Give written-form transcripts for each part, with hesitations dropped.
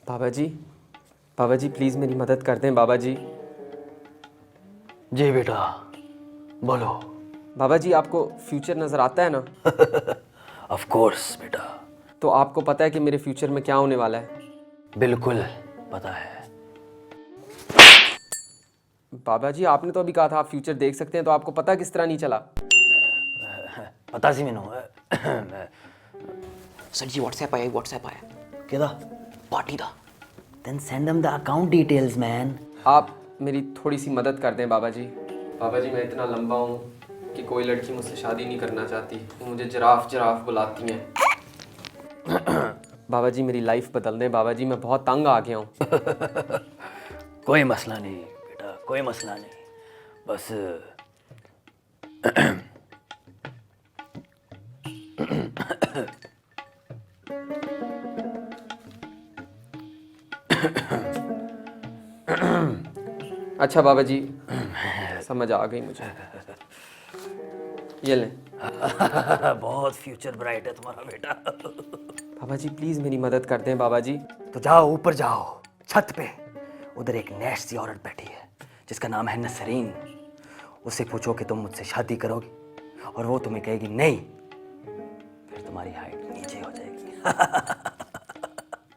बाबा जी, बाबा जी please मेरी मदद कर दें बाबा जी। जी बेटा, बोलो। बाबा जी आपको फ्यूचर नज़र आता है ना? ऑफ कोर्स बेटा, तो आपको पता है कि मेरे फ्यूचर में क्या होने वाला है? बिल्कुल पता है। बाबा जी आपने तो अभी कहा था आप फ्यूचर देख सकते हैं, तो आपको पता किस तरह नहीं चला? पता सी मैनू सर जी व्हाट्सएप आया किदा पार्टी दा। Then send them the account details man. आप मेरी थोड़ी सी मदद कर दें बाबा जी। बाबा जी मैं इतना लंबा हूँ कि कोई लड़की मुझसे शादी नहीं करना चाहती, वो मुझे जराफ जराफ बुलाती हैं। बाबा जी मेरी लाइफ बदल दें बाबा जी, मैं बहुत तंग आ गया हूँ। कोई मसला नहीं बेटा, कोई मसला नहीं, बस अच्छा बाबा जी समझ आ गई मुझे, ये लें। बहुत फ्यूचर ब्राइट है तुम्हारा बेटा। बाबा जी प्लीज़ मेरी मदद कर दें बाबा जी। तो जाओ ऊपर जाओ छत पे, उधर एक नैश सी औरत बैठी है जिसका नाम है नसरीन। उससे पूछो कि तुम मुझसे शादी करोगी, और वो तुम्हें कहेगी नहीं, फिर तुम्हारी हाइट नीचे हो जाएगी।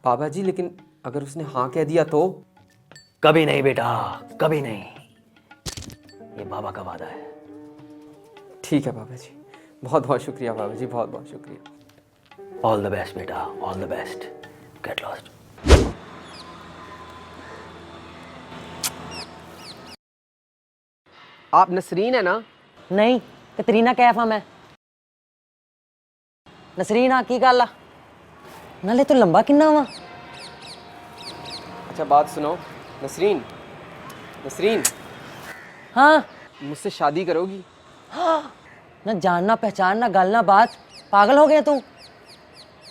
बाबा जी लेकिन अगर उसने हाँ कह दिया तो? कभी नहीं बेटा, कभी नहीं, ये बाबा का वादा है। ठीक है बाबा जी, बहुत बहुत शुक्रिया बाबा जी, बहुत बहुत शुक्रिया। ऑल द बेस्ट बेटा, all the best, get lost. आप नसरीन है ना? नहीं कतरीना कैफ हाँ मैं। नसरीना की गल आ, नाले तू लंबा किन्ना वा? अच्छा बात सुनो नसरीन, नसरीन हाँ मुझसे शादी करोगी? ना जानना पहचान ना गल ना बात, पागल हो गया तू?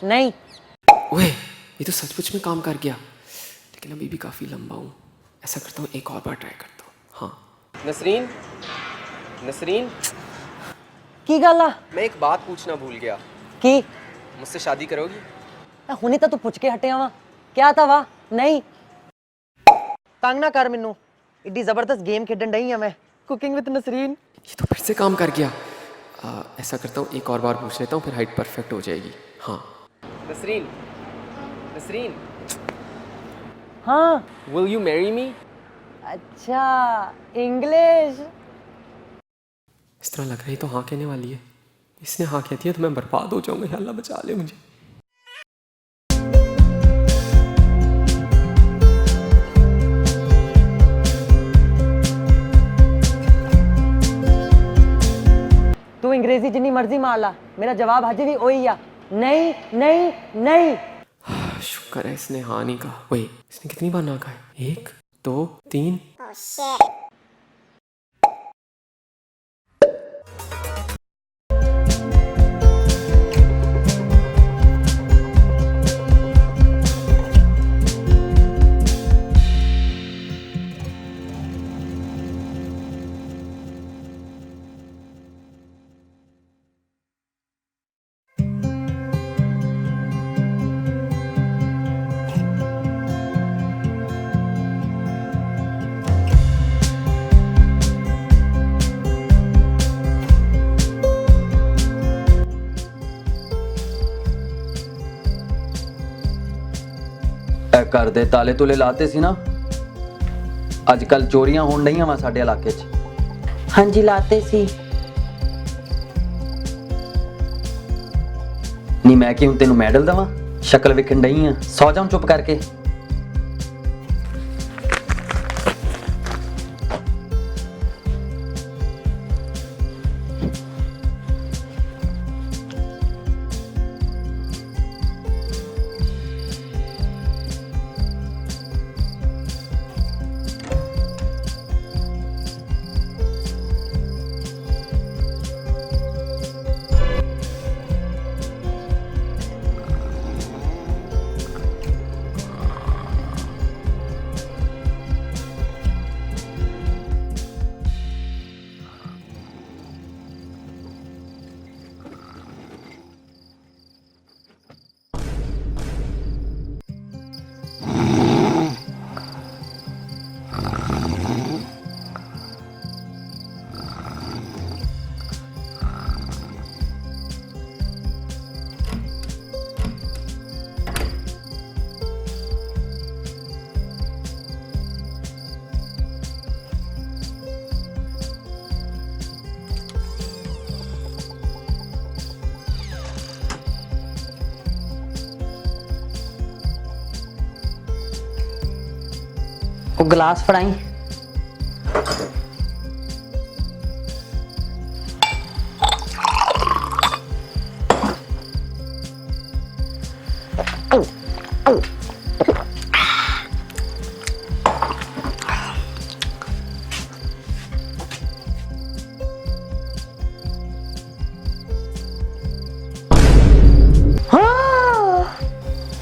नहीं। ओए ये तो सचमुच में काम कर गया, लेकिन अभी भी काफ़ी लंबा हूँ। ऐसा करता हूँ एक और बार ट्राई करता हूँ। हाँ नसरीन, नसरीन की गल आ? मैं एक बात पूछना भूल गया, की मुझसे शादी करोगी? हुनी तो तू पुछ के हटिया वा, क्या था वा? नहीं तंग ना कर मैनू, इड्डी जबरदस्त गेम खेडन डई हां मैं, कुकिंग विद नसरीन। ये तो फिर से काम कर गया। ऐसा करता हूँ एक और बार पूछ लेता हूँ, फिर हाइट परफेक्ट हो जाएगी। हाँ नसरीन, नसरीन हाँ विल यू मैरी मी? अच्छा इंग्लिश। इस तरह लग रही तो हाँ कहने वाली है। इसने हाँ कह दिया तो मैं बर्बाद हो जाऊंगा। या अल्लाह बचा ले मुझे। तू अंग्रेजी जिन्नी मर्जी मार ला, मेरा जवाब हजे भी वही आ, नहीं नहीं नहीं। शुक्र है इसने हाँ नहीं कहा। वही इसने कितनी बार ना कहा है? 1 2 3। घर दे ताले तुले लाते सी ना, अजकल चोरियां होण डईयां वा साडे इलाके च। हाँ जी लाते सी। नी मैं कि हुण तेनू मैडल दवां? शक्ल विखण डई आ, सौ जाऊं चुप करके। ਉਹ glass ਫੜਾਈ।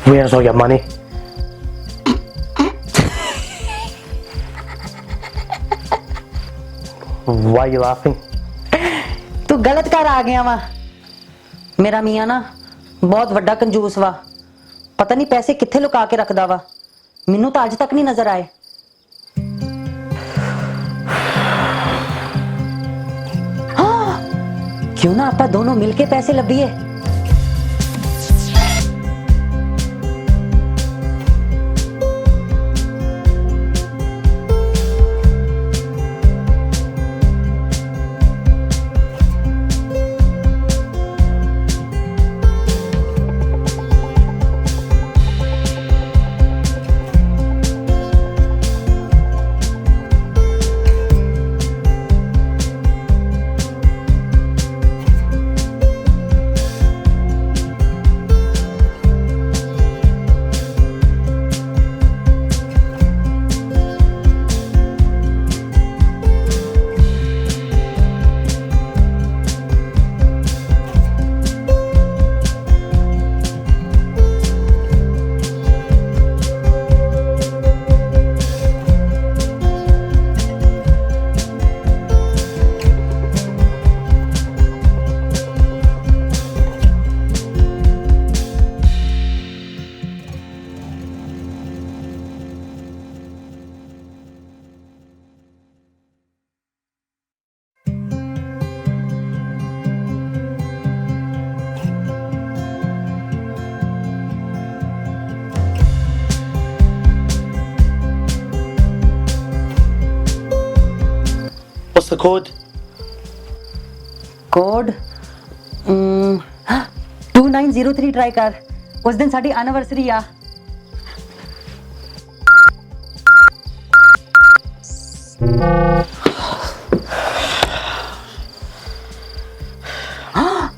Where's all your money? Why are you laughing? ਤੂੰ ਗਲਤ ਘਰ ਆ ਗਿਆ ਵਾ। ਮੇਰਾ ਮੀਆਂ ਨਾ ਬਹੁਤ ਵੱਡਾ ਕੰਜੂਸ ਵਾ। ਪਤਾ ਨਹੀਂ ਪੈਸੇ ਕਿੱਥੇ ਲੁਕਾ ਕੇ ਰੱਖਦਾ ਵਾ। ਮੈਨੂੰ ਤਾਂ ਅੱਜ ਤੱਕ ਨਹੀਂ ਨਜ਼ਰ ਆਏ। ਹਾਂ, ਕਿਉਂ ਨਾ ਆਪਾਂ ਦੋਨੋਂ ਮਿਲਕੇ ਪੈਸੇ ਲੱਭੀਏ। What's the code? Code 2903 try ਕਰ। ਉਸ ਦਿਨ ਸਾਡੀ ਐਨੀਵਰਸਰੀ ਆ। ਹਾਂ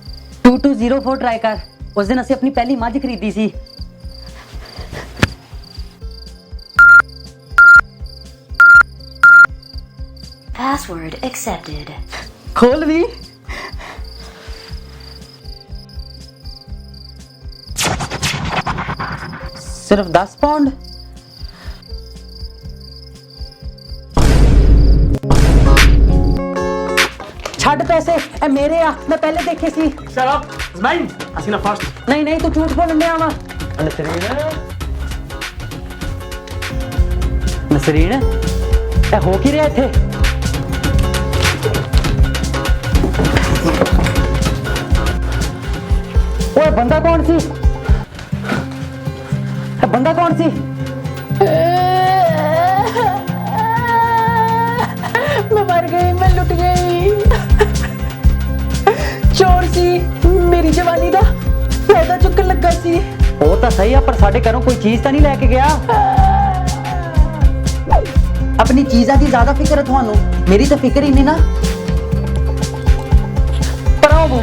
2204 ਟਰਾਈ ਕਰ। ਉਸ ਦਿਨ ਅਸੀਂ ਆਪਣੀ ਪਹਿਲੀ ਮੱਝ ਖਰੀਦੀ ਸੀ। Password accepted. ਖੋਲ ਵੀ। ਸਿਰਫ 10 ਪਾਉਂਡ। ਛੱਡ ਪੈਸੇ, ਇਹ ਮੇਰੇ ਆ। ਮੈਂ ਪਹਿਲੇ ਦੇਖੇ ਸੀ। Shut up! It's mine! I seen it first. ਨਹੀਂ ਨਹੀਂ, ਤੂੰ ਝੂਠ ਬੋਲਣ ਡਿਆ ਵਾ। ਨਸਰੀਨ, ਇਹ ਹੋ ਕੀ ਰਿਹਾ ਇੱਥੇ? ਓਏ ਬੰਦਾ ਕੌਣ ਸੀ? ਇਹ ਬੰਦਾ ਕੌਣ ਸੀ? मैं मर गई, मैं लुट गई। चोर सी मेरी जवानी दा फायदा चुकन लगा सी। ਉਹ ਤਾਂ ਸਹੀ ਆ, ਪਰ ਸਾਡੇ ਘਰੋਂ ਕੋਈ ਚੀਜ਼ ਤਾਂ ਨਹੀਂ ਲੈ ਕੇ ਗਿਆ। ਆਪਣੀ ਚੀਜ਼ਾਂ ਦੀ ਜ਼ਿਆਦਾ ਫਿਕਰ ਹੈ ਤੁਹਾਨੂੰ, ਮੇਰੀ ਤਾਂ ਫਿਕਰ ਹੀ ਨਹੀਂ ਨਾ। ਪਰ ਆਓ